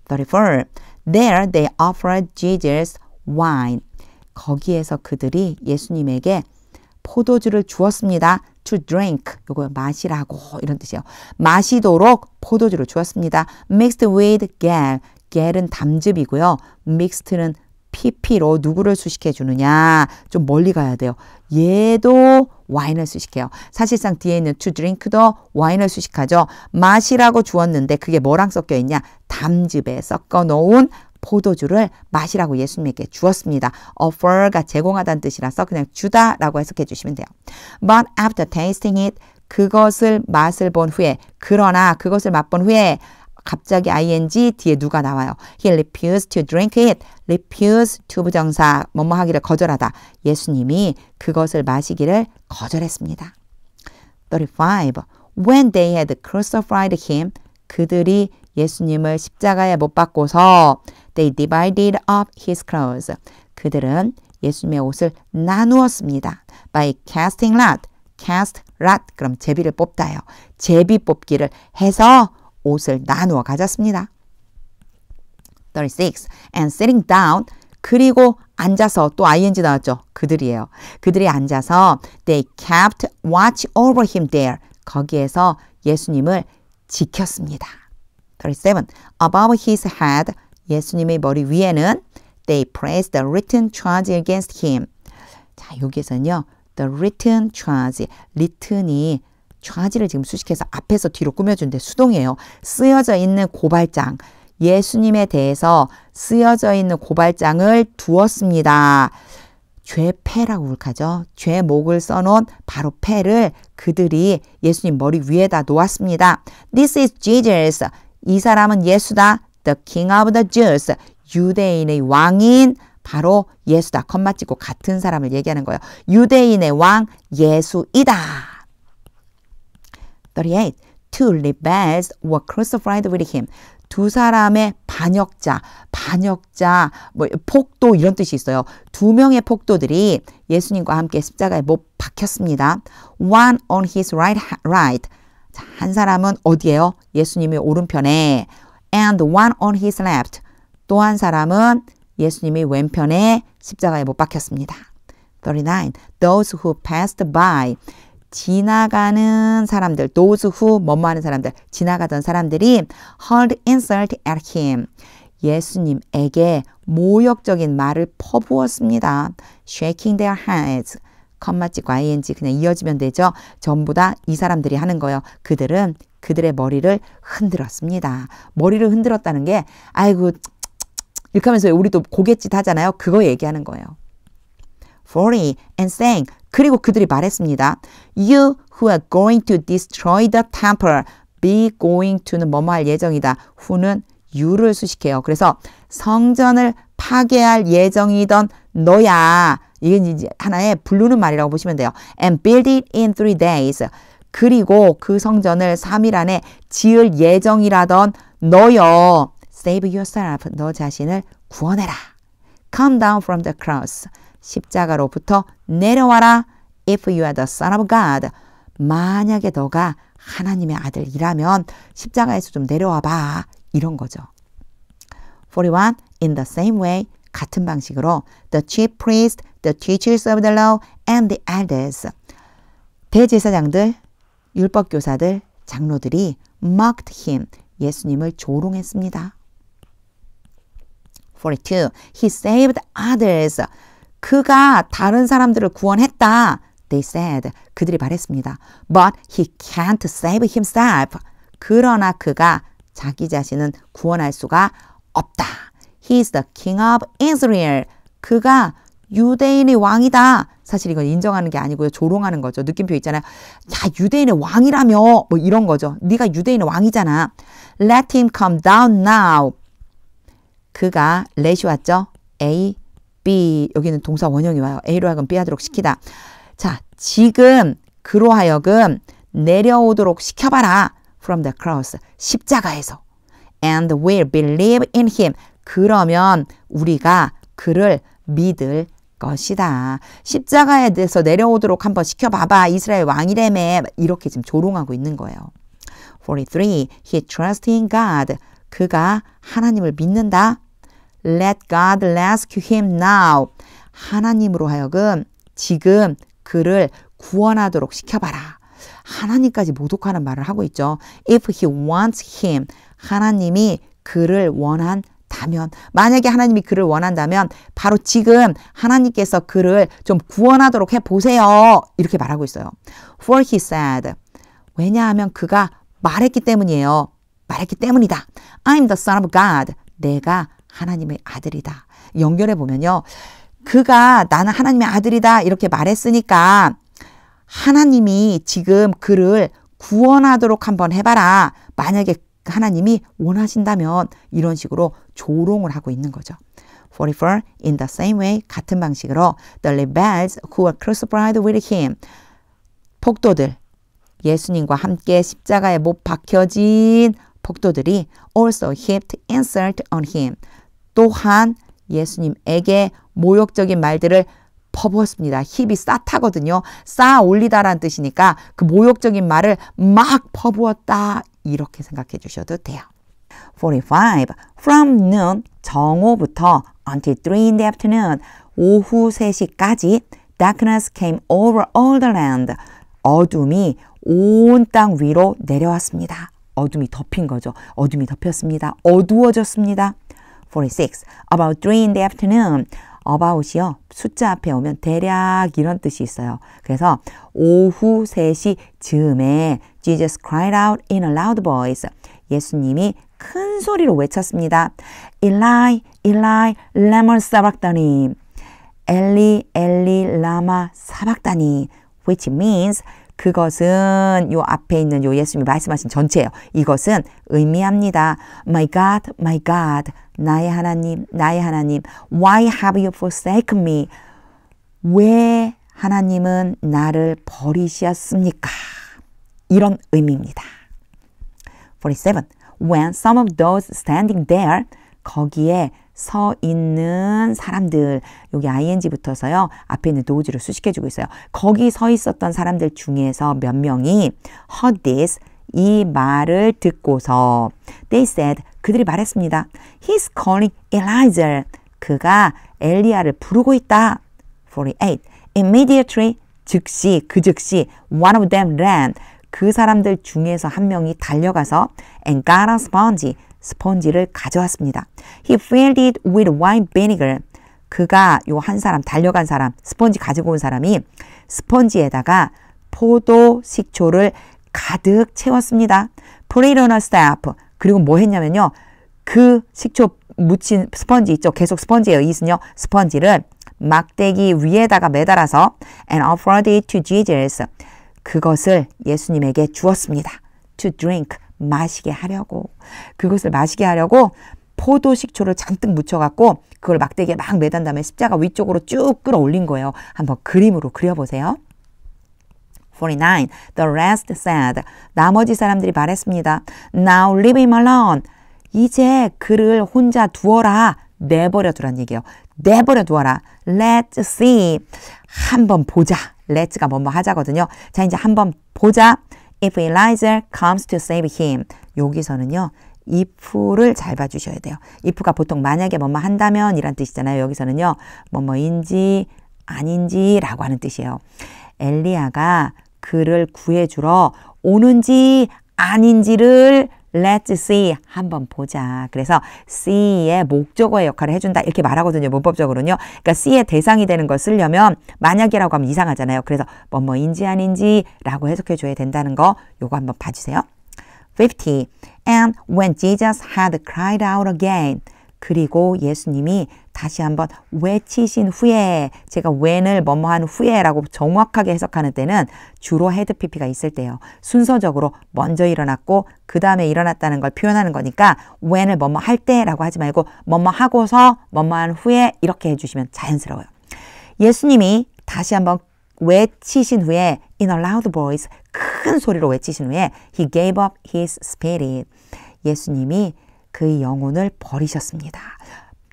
34. There they offered Jesus wine. 거기에서 그들이 예수님에게 포도주를 주었습니다. To drink. 이거 마시라고 이런 뜻이에요. 마시도록 포도주를 주었습니다. Mixed with gall. gall은 담즙이고요. mixed는 pp로 누구를 수식해 주느냐. 좀 멀리 가야 돼요. 얘도 와인을 수식해요. 사실상 뒤에 있는 to drink도 와인을 수식하죠. 마시라고 주었는데 그게 뭐랑 섞여 있냐. 담즙에 섞어 놓은 포도주를 마시라고 예수님에게 주었습니다. offer가 제공하다는 뜻이라서 그냥 주다라고 해석해 주시면 돼요. But after tasting it, 그것을 맛을 본 후에, 그러나 그것을 맛본 후에 갑자기 ing 뒤에 누가 나와요. He refused to drink it. refuse 투부정사 뭐뭐 하기를 거절하다. 예수님이 그것을 마시기를 거절했습니다. 35. When they had crucified him, 그들이 예수님을 십자가에 못 박고서 they divided up his clothes. 그들은 예수님의 옷을 나누었습니다. by casting lot. cast lot. 그럼 제비를 뽑다요. 제비 뽑기를 해서 옷을 나누어 가졌습니다. 36. And sitting down. 그리고 앉아서 또 ing 나왔죠. 그들이에요. 그들이 앉아서 they kept watch over him there. 거기에서 예수님을 지켰습니다. 37. Above his head. 예수님의 머리 위에는 they placed the written charge against him. 자, 여기에서는요. the written charge. written이 charge를 지금 수식해서 앞에서 뒤로 꾸며준데 수동이에요. 쓰여져 있는 고발장. 예수님에 대해서 쓰여져 있는 고발장을 두었습니다. 죄패라고 욱하죠. 죄목을 써놓은 바로 패를 그들이 예수님 머리 위에다 놓았습니다. This is Jesus. 이 사람은 예수다. The King of the Jews. 유대인의 왕인 바로 예수다. 컴마 찍고 같은 사람을 얘기하는 거예요. 유대인의 왕 예수이다. 38. Two rebels were crucified with him. 두 사람의 반역자, 뭐 폭도 이런 뜻이 있어요. 두 명의 폭도들이 예수님과 함께 십자가에 못 박혔습니다. One on his right. 자, 한 사람은 어디에요? 예수님의 오른편에. And one on his left. 또 한 사람은 예수님의 왼편에 십자가에 못 박혔습니다. 39. Those who passed by. 지나가는 사람들, those who 뭐뭐 하는 사람들, 지나가던 사람들이 hurled insult at him. 예수님에게 모욕적인 말을 퍼부었습니다. shaking their heads. 컴마 찍고 ing 그냥 이어지면 되죠. 전부 다 이 사람들이 하는 거예요. 그들은 그들의 머리를 흔들었습니다. 머리를 흔들었다는 게 아이고 이렇게 하면서 우리도 고갯짓 하잖아요. 그거 얘기하는 거예요. 40 and saying 그리고 그들이 말했습니다. You who are going to destroy the temple be going to는 뭐뭐 할 예정이다. who는 you를 수식해요. 그래서 성전을 파괴할 예정이던 너야. 이게 이제 하나의 부르는 말이라고 보시면 돼요. And build it in 3 days. 그리고 그 성전을 3일 안에 지을 예정이라던 너여. Save yourself. 너 자신을 구원해라. Come down from the cross. 십자가로부터 내려와라. If you are the son of God. 만약에 너가 하나님의 아들이라면 십자가에서 좀 내려와 봐. 이런 거죠. 41. In the same way. 같은 방식으로 the chief priests, the teachers of the law, and the elders. 대제사장들, 율법교사들, 장로들이 mocked him. 예수님을 조롱했습니다. 42. He saved others. 그가 다른 사람들을 구원했다. They said. 그들이 말했습니다. But he can't save himself. 그러나 그가 자기 자신은 구원할 수가 없다. He is the king of Israel. 그가 유대인의 왕이다. 사실 이건 인정하는 게 아니고요. 조롱하는 거죠. 느낌표 있잖아요. 야, 유대인의 왕이라며. 뭐 이런 거죠. 네가 유대인의 왕이잖아. Let him come down now. 그가 let이 왔죠. A, B. 여기는 동사 원형이 와요. A로 하여금 B 하도록 시키다. 자, 지금 그로 하여금 내려오도록 시켜봐라. From the cross. 십자가에서. And we'll believe in him. 그러면 우리가 그를 믿을 것이다. 십자가에 대해서 내려오도록 한번 시켜봐봐. 이스라엘 왕이라며. 이렇게 지금 조롱하고 있는 거예요. 43. He trusts in God. 그가 하나님을 믿는다. Let God rescue him now. 하나님으로 하여금 지금 그를 구원하도록 시켜봐라. 하나님까지 모독하는 말을 하고 있죠. If he wants him. 하나님이 그를 원한다면, 만약에 하나님이 그를 원한다면 바로 지금 하나님께서 그를 좀 구원하도록 해보세요. 이렇게 말하고 있어요. For he said. 왜냐하면 그가 말했기 때문이에요. 말했기 때문이다. I'm the son of God. 내가 하나님의 아들이다. 연결해 보면요. 그가 나는 하나님의 아들이다. 이렇게 말했으니까 하나님이 지금 그를 구원하도록 한번 해봐라. 만약에 하나님이 원하신다면 이런 식으로 조롱을 하고 있는 거죠. 44. In the same way. 같은 방식으로 the rebels who were crucified with him. 폭도들. 예수님과 함께 십자가에 못 박혀진 폭도들이 also heaped insult on him. 또한 예수님에게 모욕적인 말들을 퍼부었습니다. 힙이 쌓다거든요. 쌓아 올리다라는 뜻이니까 그 모욕적인 말을 막 퍼부었다. 이렇게 생각해 주셔도 돼요. 45. From noon, 정오부터 until 3 in the afternoon, 오후 3시까지 darkness came over all the land. 어둠이 온 땅 위로 내려왔습니다. 어둠이 덮인 거죠. 어둠이 덮였습니다. 어두워졌습니다. 46. About 3 in the afternoon. about이요. 숫자 앞에 오면 대략 이런 뜻이 있어요. 그래서 오후 3시 즈음에 Jesus cried out in a loud voice. 예수님이 큰 소리로 외쳤습니다. Eli, Eli, lama sabachthani. 엘리, 엘리, 라마 사박다니. Which means 그것은 요 앞에 있는 요 예수님이 말씀하신 전체예요. 이것은 의미합니다. My God, 나의 하나님, 나의 하나님. Why have you forsaken me? 왜 하나님은 나를 버리셨습니까? 이런 의미입니다. 47. When some of those standing there, 거기에 서 있는 사람들, 여기 ing 붙어서요. 앞에 있는 thos를 수식해주고 있어요. 거기 서 있었던 사람들 중에서 몇 명이 heard this, 이 말을 듣고서 they said, 그들이 말했습니다. He's calling Elijah. 그가 엘리야를 부르고 있다. 48. Immediately, 즉시, 그 즉시 one of them ran. 그 사람들 중에서 한 명이 달려가서 and got a sponge. 스펀지를 가져왔습니다. He filled it with wine vinegar. 그가 요 한 사람, 달려간 사람, 스펀지 가지고 온 사람이 스펀지에다가 포도 식초를 가득 채웠습니다. Put it on a staff. 그리고 뭐 했냐면요. 그 식초 묻힌 스펀지 있죠. 계속 스펀지예요. 이것은요. 스펀지를 막대기 위에다가 매달아서 and offered it to Jesus. 그것을 예수님에게 주었습니다. To drink. 마시게 하려고. 그것을 마시게 하려고 포도 식초를 잔뜩 묻혀갖고 그걸 막대기에 막 매단 다음에 십자가 위쪽으로 쭉 끌어올린 거예요. 한번 그림으로 그려보세요. 49. The rest said. 나머지 사람들이 말했습니다. Now leave him alone. 이제 그를 혼자 두어라. 내버려 두란 얘기예요. 내버려 두어라. Let's see. 한번 보자. Let's가 뭐뭐 하자거든요. 자, 이제 한번 보자. If Elijah comes to save him. 여기서는요. if를 잘 봐주셔야 돼요. if가 보통 만약에 뭐뭐 한다면 이란 뜻이잖아요. 여기서는요. 뭐뭐인지 아닌지라고 하는 뜻이에요. 엘리야가 그를 구해주러 오는지 아닌지를 Let's see. 한번 보자. 그래서 see의 목적어의 역할을 해준다. 이렇게 말하거든요. 문법적으로는요. 그러니까 see의 대상이 되는 걸 쓰려면 만약이라고 하면 이상하잖아요. 그래서 뭐뭐인지 아닌지라고 해석해줘야 된다는 거 요거 한번 봐주세요. 50. And when Jesus had cried out again. 그리고 예수님이 다시 한번 외치신 후에 제가 when을 뭐뭐한 후에라고 정확하게 해석하는 때는 주로 헤드 PP가 있을 때예요. 순서적으로 먼저 일어났고 그 다음에 일어났다는 걸 표현하는 거니까 when을 뭐뭐 할 때라고 하지 말고 뭐뭐 하고서 뭐뭐한 후에 이렇게 해주시면 자연스러워요. 예수님이 다시 한번 외치신 후에 in a loud voice 큰 소리로 외치신 후에 he gave up his spirit. 예수님이 그의 영혼을 버리셨습니다.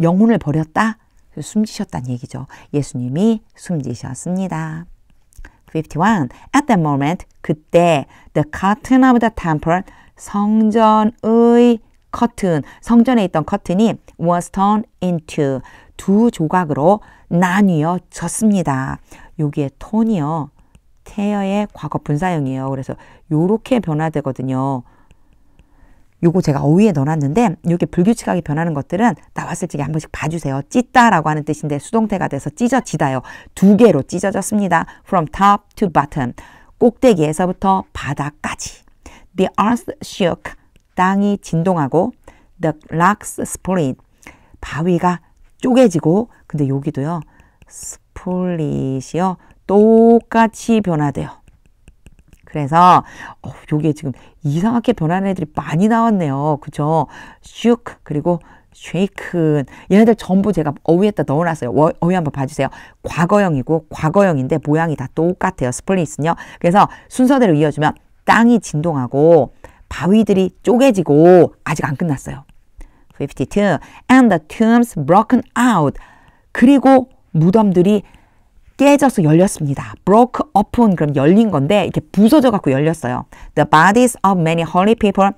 영혼을 버렸다? 숨지셨다는 얘기죠. 예수님이 숨지셨습니다. 51. At that moment, 그때 the curtain of the temple, 성전의 커튼, 성전에 있던 커튼이 was turned into 두 조각으로 나뉘어졌습니다. 여기에 톤이요. tear의 과거 분사형이에요. 그래서 요렇게 변화되거든요. 요거 제가 어휘에 넣어놨는데 이렇게 불규칙하게 변하는 것들은 나왔을 적에 한 번씩 봐주세요. 찢다라고 하는 뜻인데 수동태가 돼서 찢어지다요. 두 개로 찢어졌습니다. From top to bottom. 꼭대기에서부터 바닥까지. The earth shook. 땅이 진동하고 The rocks split. 바위가 쪼개지고 근데 여기도요. split이요. 똑같이 변화돼요. 그래서 요게 지금 이상하게 변하는 애들이 많이 나왔네요. 그죠? shook 그리고 shaken 얘네들 전부 제가 어휘에다 넣어놨어요. 어휘 한번 봐주세요. 과거형이고 과거형인데 모양이 다 똑같아요. split은요. 그래서 순서대로 이어주면 땅이 진동하고 바위들이 쪼개지고 아직 안 끝났어요. 52. And the tombs broken out. 그리고 무덤들이 깨져서 열렸습니다. broke open 그럼 열린 건데 이렇게 부서져 갖고 열렸어요. The bodies of many holy people.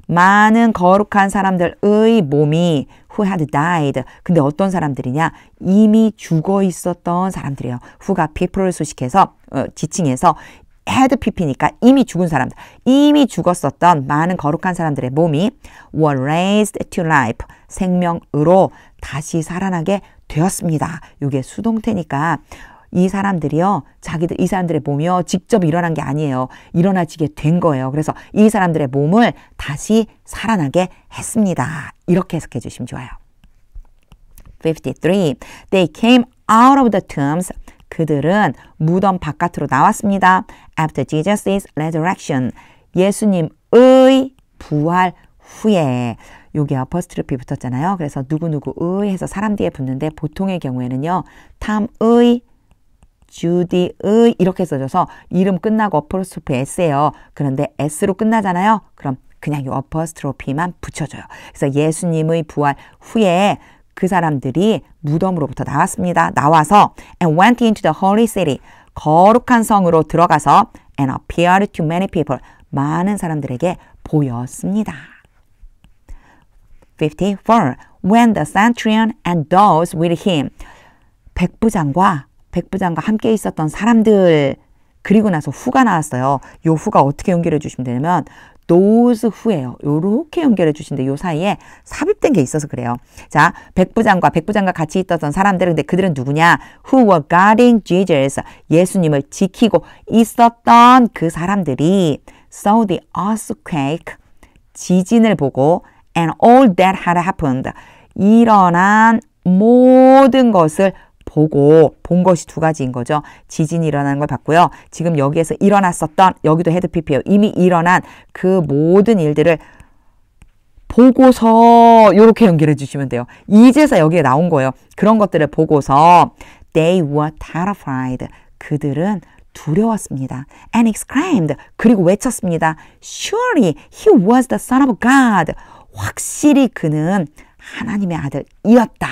많은 거룩한 사람들의 몸이 who had died. 근데 어떤 사람들이냐? 이미 죽어 있었던 사람들이에요. who가 people을 수식해서 지칭해서 had pp니까 이미 죽은 사람들. 이미 죽었었던 많은 거룩한 사람들의 몸이 were raised to life. 생명으로 다시 살아나게 되었습니다. 이게 수동태니까 이 사람들이요, 이 사람들의 몸이요, 직접 일어난 게 아니에요. 일어나지게 된 거예요. 그래서 이 사람들의 몸을 다시 살아나게 했습니다. 이렇게 해석해 주시면 좋아요. 53. They came out of the tombs. 그들은 무덤 바깥으로 나왔습니다. After Jesus' resurrection. 예수님의 부활 후에. 여기 어퍼스트로피 붙었잖아요. 그래서 누구누구의 해서 사람 뒤에 붙는데 보통의 경우에는요. 탐의 주디의 이렇게 써져서 이름 끝나고 어퍼스트로피 S예요. 그런데 S로 끝나잖아요. 그럼 그냥 이 어퍼스트로피만 붙여줘요. 그래서 예수님의 부활 후에 그 사람들이 무덤으로부터 나왔습니다. 나와서 and went into the holy city. 거룩한 성으로 들어가서 and appeared to many people. 많은 사람들에게 보였습니다. 54. When the centurion and those with him. 백부장과 함께 있었던 사람들 그리고 나서 후가 나왔어요. 요 후가 어떻게 연결해 주시면 되냐면 those 후예요. 요렇게 연결해 주시는데 요 사이에 삽입된 게 있어서 그래요. 자, 백부장과 같이 있었던 사람들 근데 그들은 누구냐? Who were guarding Jesus. 예수님을 지키고 있었던 그 사람들이 saw the earthquake, 지진을 보고 and all that had happened, 일어난 모든 것을 보고, 본 것이 두 가지인 거죠. 지진이 일어나는 걸 봤고요. 지금 여기에서 일어났었던, 여기도 헤드 PP예요. 이미 일어난 그 모든 일들을 보고서 이렇게 연결해 주시면 돼요. 이제서 여기에 나온 거예요. 그런 것들을 보고서 they were terrified. 그들은 두려웠습니다. and exclaimed. 그리고 외쳤습니다. surely he was the son of God. 확실히 그는 하나님의 아들이었다.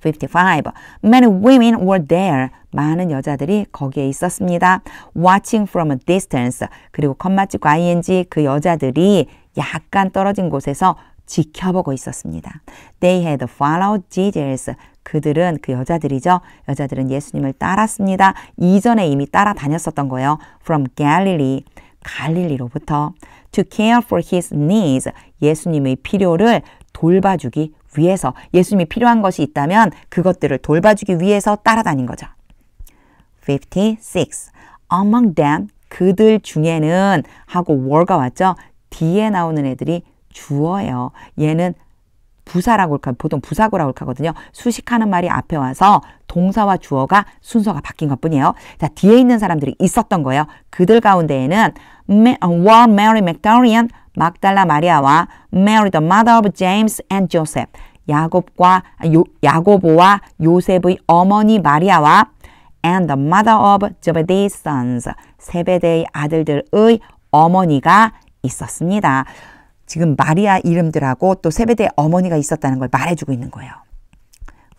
55. Many women were there. 많은 여자들이 거기에 있었습니다. Watching from a distance. 그리고 컴마 찍고 ing, 그 여자들이 약간 떨어진 곳에서 지켜보고 있었습니다. They had followed Jesus. 그들은, 그 여자들이죠. 여자들은 예수님을 따랐습니다. 이전에 이미 따라다녔었던 거예요. From Galilee. 갈릴리로부터. To care for his needs. 예수님의 필요를 돌봐주기 위해서, 예수님이 필요한 것이 있다면 그것들을 돌봐주기 위해서 따라다닌 거죠. 56. Among them, 그들 중에는 하고 were가 왔죠. 뒤에 나오는 애들이 주어예요. 얘는 부사라고 보통 부사구라고 하거든요. 수식하는 말이 앞에 와서 동사와 주어가 순서가 바뀐 것뿐이에요. 자, 뒤에 있는 사람들이 있었던 거예요. 그들 가운데에는 were Mary Magdalene, 막달라 마리아와 Mary the mother of James and Joseph, 야고보와 요셉의 어머니 마리아와 and the mother of Zebedee's sons, 세베대의 아들들의 어머니가 있었습니다. 지금 마리아 이름들하고 또 세베대의 어머니가 있었다는 걸 말해주고 있는 거예요.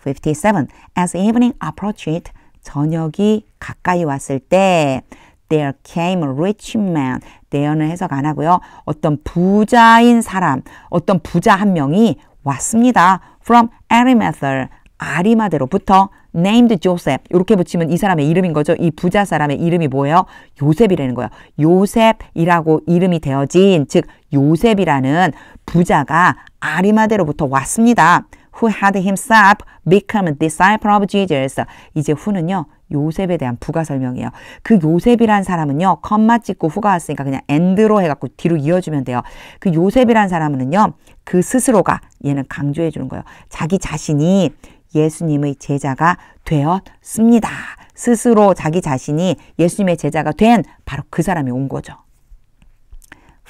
57. As evening approached, 저녁이 가까이 왔을 때 There came a rich man. there는 해석 안 하고요. 어떤 부자인 사람, 어떤 부자 한 명이 왔습니다. From Arimathea, 아리마대로부터 named Joseph. 이렇게 붙이면 이 사람의 이름인 거죠. 이 부자 사람의 이름이 뭐예요? 요셉이라는 거예요. 요셉이라고 이름이 되어진, 즉 요셉이라는 부자가 아리마대로부터 왔습니다. Who had himself become a disciple of Jesus. 이제 who는요, 요셉에 대한 부가 설명이에요. 그 요셉이란 사람은요, 컴마 찍고 후가 왔으니까 그냥 and로 해갖고 뒤로 이어주면 돼요. 그 요셉이란 사람은요, 그 스스로가, 얘는 강조해 주는 거예요. 자기 자신이 예수님의 제자가 되었습니다. 스스로 자기 자신이 예수님의 제자가 된 바로 그 사람이 온 거죠.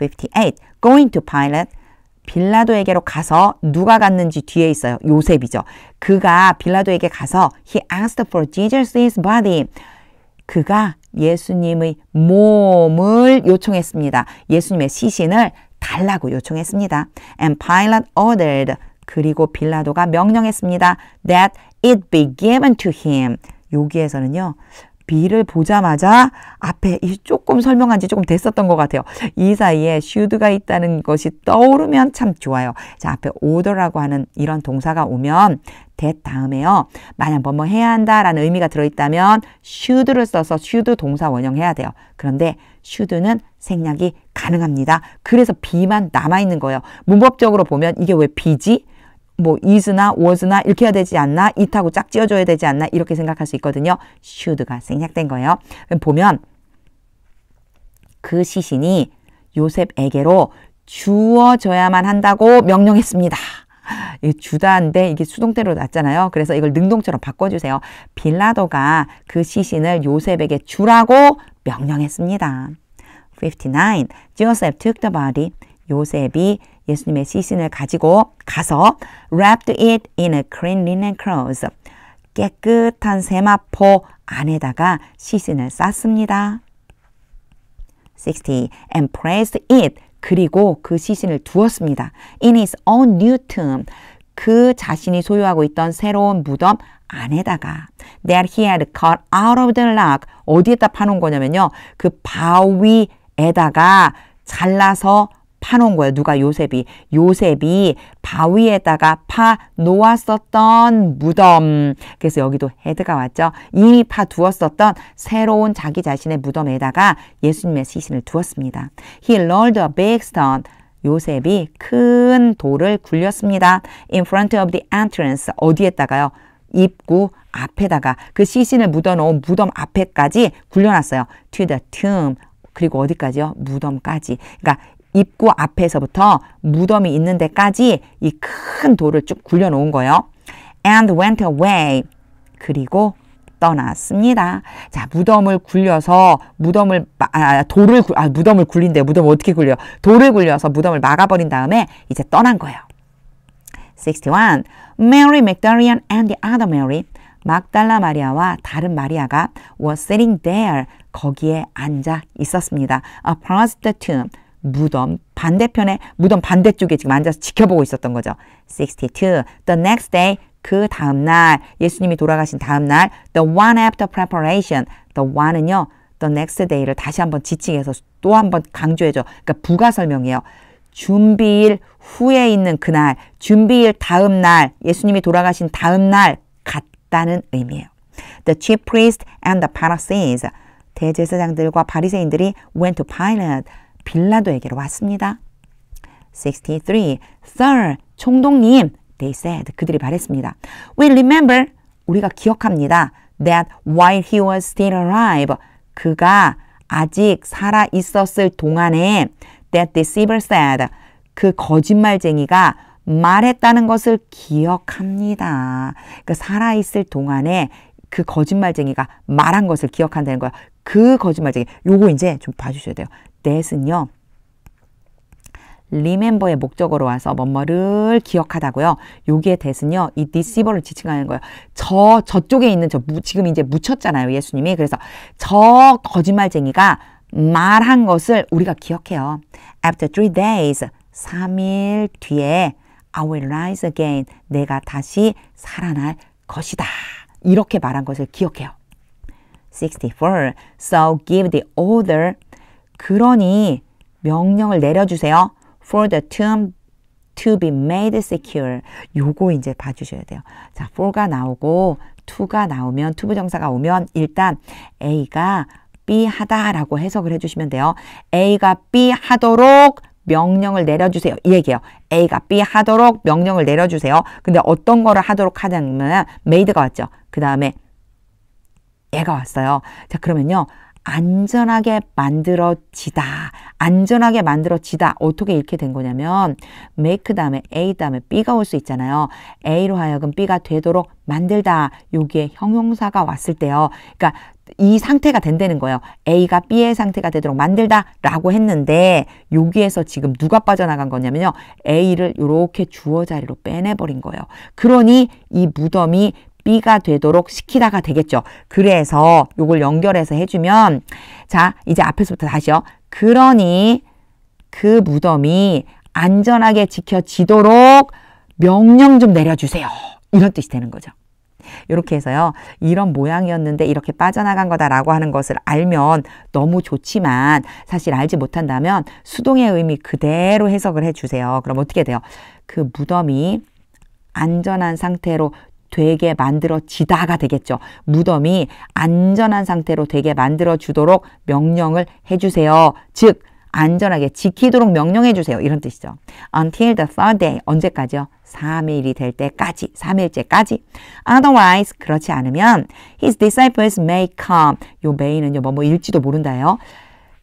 58. Going to Pilate. 빌라도에게로 가서, 누가 갔는지 뒤에 있어요. 요셉이죠. 그가 빌라도에게 가서 He asked for Jesus' body. 그가 예수님의 몸을 요청했습니다. 예수님의 시신을 달라고 요청했습니다. And Pilate ordered. 그리고 빌라도가 명령했습니다. That it be given to him. 여기에서는요, B를 보자마자 앞에 조금 설명한 지 조금 됐었던 것 같아요. 이 사이에 should가 있다는 것이 떠오르면 참 좋아요. 자, 앞에 order라고 하는 이런 동사가 오면 that 다음에요, 만약 뭐뭐 해야 한다라는 의미가 들어있다면 should를 써서 should 동사 원형해야 돼요. 그런데 should는 생략이 가능합니다. 그래서 B만 남아있는 거예요. 문법적으로 보면 이게 왜 B지? 뭐 is나 was나 이렇게 해야 되지 않나? it하고 짝 지어줘야 되지 않나? 이렇게 생각할 수 있거든요. should가 생략된 거예요. 보면 그 시신이 요셉에게로 주어져야만 한다고 명령했습니다. 주다인데 이게 수동태로 났잖아요. 그래서 이걸 능동처럼 바꿔주세요. 빌라도가 그 시신을 요셉에게 주라고 명령했습니다. 59. Joseph took the body. 요셉이 예수님의 시신을 가지고 가서 wrapped it in a clean linen cloth. 깨끗한 세마포 안에다가 시신을 쌌습니다. 60. And placed it. 그리고 그 시신을 두었습니다. In his own new tomb. 그 자신이 소유하고 있던 새로운 무덤 안에다가. That he had cut out of the rock. 어디에다 파놓은 거냐면요, 그 바위에다가 잘라서 파놓은 거예요. 누가? 요셉이. 요셉이 바위에다가 파 놓았었던 무덤. 그래서 여기도 헤드가 왔죠. 이미 파 두었었던 새로운 자기 자신의 무덤에다가 예수님의 시신을 두었습니다. He rolled a big stone. 요셉이 큰 돌을 굴렸습니다. In front of the entrance. 어디에다가요? 입구 앞에다가 그 시신을 묻어놓은 무덤 앞에까지 굴려놨어요. To the tomb. 그리고 어디까지요? 무덤까지. 그러니까 입구 앞에서부터 무덤이 있는 데까지 이 큰 돌을 쭉 굴려놓은 거예요. And went away. 그리고 떠났습니다. 자, 무덤을 굴려서 무덤을 굴린대. 무덤을 어떻게 굴려? 돌을 굴려서 무덤을 막아버린 다음에 이제 떠난 거예요. 61. Mary Magdalene and the other Mary. 막달라 마리아와 다른 마리아가 was sitting there. 거기에 앉아 있었습니다. Across the tomb. 무덤 반대편에, 무덤 반대쪽에 지금 앉아서 지켜보고 있었던 거죠. 62. The next day. 그 다음날, 예수님이 돌아가신 다음날, the one after preparation, the one은요, the next day를 다시 한번 지칭해서 또 한번 강조해줘. 그러니까 부가 설명이에요. 준비일 후에 있는 그날, 준비일 다음날, 예수님이 돌아가신 다음날 같다는 의미예요. The chief priest and the Pharisees, 대제사장들과 바리새인들이 went to Pilate, 빌라도에게로 왔습니다. 63. Sir, 총독님, they said, 그들이 말했습니다. We remember, 우리가 기억합니다. That while he was still alive, 그가 아직 살아 있었을 동안에 that deceiver said, 그 거짓말쟁이가 말했다는 것을 기억합니다. 그러니까 살아있을 동안에 그 거짓말쟁이가 말한 것을 기억한다는 거야. 그 거짓말쟁이, 요거 이제 좀 봐주셔야 돼요. that은요. remember의 목적어로 와서 뭐뭐를 기억하다고요. 여기에 that은요. 이 deceiver를 지칭하는 거예요. 저쪽에 있는 지금 이제 묻혔잖아요. 예수님이. 그래서 저 거짓말쟁이가 말한 것을 우리가 기억해요. After 3 days, 3일 뒤에 I will rise again. 내가 다시 살아날 것이다. 이렇게 말한 것을 기억해요. 64. So give the order. 그러니 명령을 내려주세요. For the tomb to be made secure. 요거 이제 봐주셔야 돼요. 자, for가 나오고 to가 나오면, 투부정사가 오면 일단 A가 B 하다라고 해석을 해주시면 돼요. A가 B 하도록 명령을 내려주세요. 이 얘기예요. A가 B 하도록 명령을 내려주세요. 근데 어떤 거를 하도록 하냐면 made가 왔죠. 그 다음에 얘가 왔어요. 자, 그러면요. 안전하게 만들어지다. 안전하게 만들어지다. 어떻게 이렇게 된 거냐면 make 다음에 A 다음에 B가 올 수 있잖아요. A로 하여금 B가 되도록 만들다. 여기에 형용사가 왔을 때요. 그러니까 이 상태가 된다는 거예요. A가 B의 상태가 되도록 만들다 라고 했는데 여기에서 지금 누가 빠져나간 거냐면요. A를 이렇게 주어 자리로 빼내버린 거예요. 그러니 이 무덤이 B가 되도록 시키다가 되겠죠. 그래서 요걸 연결해서 해주면 자, 이제 앞에서부터 다시요. 그러니 그 무덤이 안전하게 지켜지도록 명령 좀 내려주세요. 이런 뜻이 되는 거죠. 이렇게 해서요. 이런 모양이었는데 이렇게 빠져나간 거다라고 하는 것을 알면 너무 좋지만 사실 알지 못한다면 수동의 의미 그대로 해석을 해주세요. 그럼 어떻게 돼요? 그 무덤이 안전한 상태로 되게 만들어지다가 되겠죠. 무덤이 안전한 상태로 되게 만들어주도록 명령을 해주세요. 즉 안전하게 지키도록 명령해 주세요. 이런 뜻이죠. Until the third day. 언제까지요? 3일이 될 때까지. 3일째까지. Otherwise. 그렇지 않으면 His disciples may come. 요 may는요. 뭐일지도 모른다요.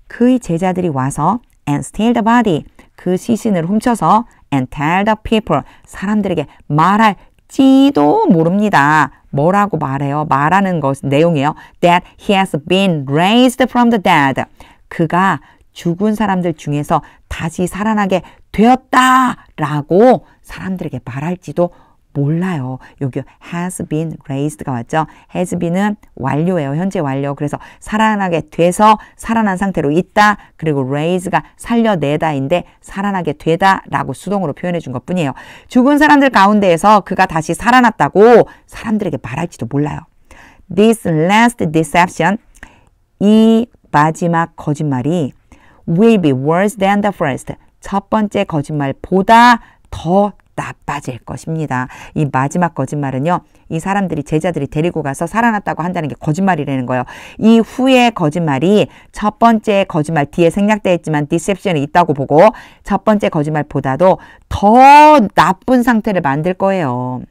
그의 제자들이 와서 and steal the body. 그 시신을 훔쳐서 and tell the people. 사람들에게 말할지도 모릅니다. 뭐라고 말해요? 말하는 것 내용이에요. That he has been raised from the dead. 그가 죽은 사람들 중에서 다시 살아나게 되었다라고 사람들에게 말할지도 몰라요. 여기 has been raised가 왔죠. has been은 완료예요. 현재 완료. 그래서 살아나게 돼서 살아난 상태로 있다. 그리고 raise가 살려내다인데 살아나게 되다라고 수동으로 표현해 준 것뿐이에요. 죽은 사람들 가운데에서 그가 다시 살아났다고 사람들에게 말할지도 몰라요. This last deception, 이 마지막 거짓말이 will be worse than the first. 첫 번째 거짓말보다 더 나빠질 것입니다. 이 마지막 거짓말은요. 이 사람들이 제자들이 데리고 가서 살아났다고 한다는 게 거짓말이라는 거예요. 이 후의 거짓말이 첫 번째 거짓말 뒤에 생략되어 있지만 디셉션이 있다고 보고 첫 번째 거짓말보다도 더 나쁜 상태를 만들 거예요.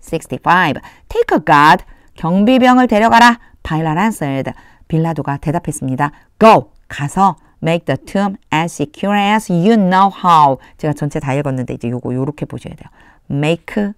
65. Take a guard. 경비병을 데려가라. Pilate answered. 빌라도가 대답했습니다. Go! 가서 make the tomb as secure as you know how. 제가 전체 다 읽었는데 이제 요렇게 보셔야 돼요. make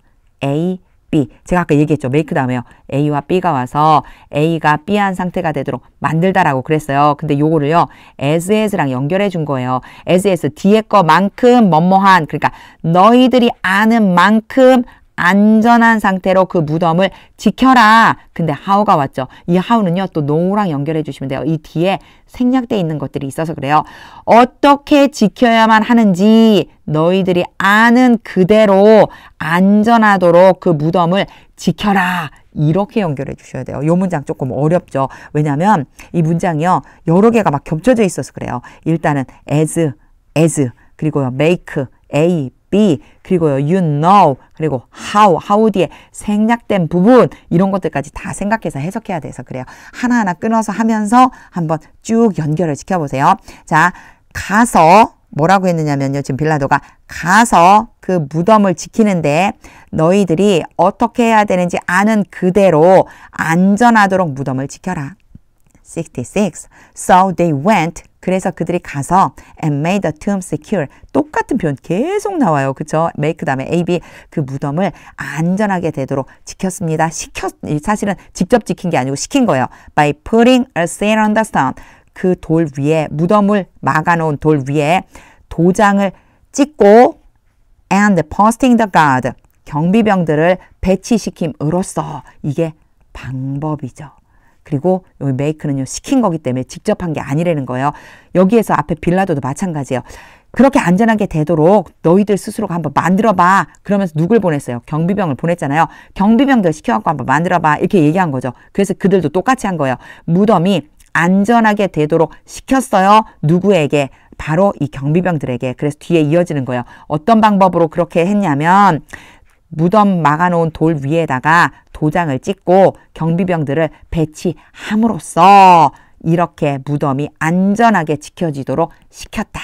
A, B. 제가 아까 얘기했죠. make 다음에요. A와 B가 와서 A가 B한 상태가 되도록 만들다라고 그랬어요. 근데 요거를요. as랑 연결해 준 거예요. as 뒤에 거만큼 뭐뭐한, 그러니까 너희들이 아는 만큼 안전한 상태로 그 무덤을 지켜라. 근데 how가 왔죠. 이 how는요. 또 no랑 연결해 주시면 돼요. 이 뒤에 생략되어 있는 것들이 있어서 그래요. 어떻게 지켜야만 하는지 너희들이 아는 그대로 안전하도록 그 무덤을 지켜라. 이렇게 연결해 주셔야 돼요. 이 문장 조금 어렵죠. 왜냐하면 이 문장이요. 여러 개가 막 겹쳐져 있어서 그래요. 일단은 as, 그리고요. make, A, B, 그리고요, you know, 그리고 how 뒤에 생략된 부분, 이런 것들까지 다 생각해서 해석해야 돼서 그래요. 하나하나 끊어서 하면서 한번 쭉 연결을 시켜보세요. 자, 가서, 뭐라고 했느냐면요. 지금 빌라도가 가서 그 무덤을 지키는데 너희들이 어떻게 해야 되는지 아는 그대로 안전하도록 무덤을 지켜라. 66. So they went. 그래서 그들이 가서 and made the tomb secure. 똑같은 표현 계속 나와요. 그쵸? make 다음에 AB 그 무덤을 안전하게 되도록 지켰습니다. 사실은 직접 지킨 게 아니고 시킨 거예요. By putting a seal on the stone. 그 돌 위에 무덤을 막아놓은 돌 위에 도장을 찍고 and posting the guard. 경비병들을 배치시킴으로써 이게 방법이죠. 그리고 여기 make는요, 시킨 거기 때문에 직접 한 게 아니라는 거예요. 여기에서 앞에 빌라도도 마찬가지예요. 그렇게 안전하게 되도록 너희들 스스로가 한번 만들어봐. 그러면서 누굴 보냈어요? 경비병을 보냈잖아요. 경비병들 시켜갖고 한번 만들어봐. 이렇게 얘기한 거죠. 그래서 그들도 똑같이 한 거예요. 무덤이 안전하게 되도록 시켰어요. 누구에게? 바로 이 경비병들에게. 그래서 뒤에 이어지는 거예요. 어떤 방법으로 그렇게 했냐면 무덤 막아놓은 돌 위에다가 도장을 찍고 경비병들을 배치함으로써 이렇게 무덤이 안전하게 지켜지도록 시켰다.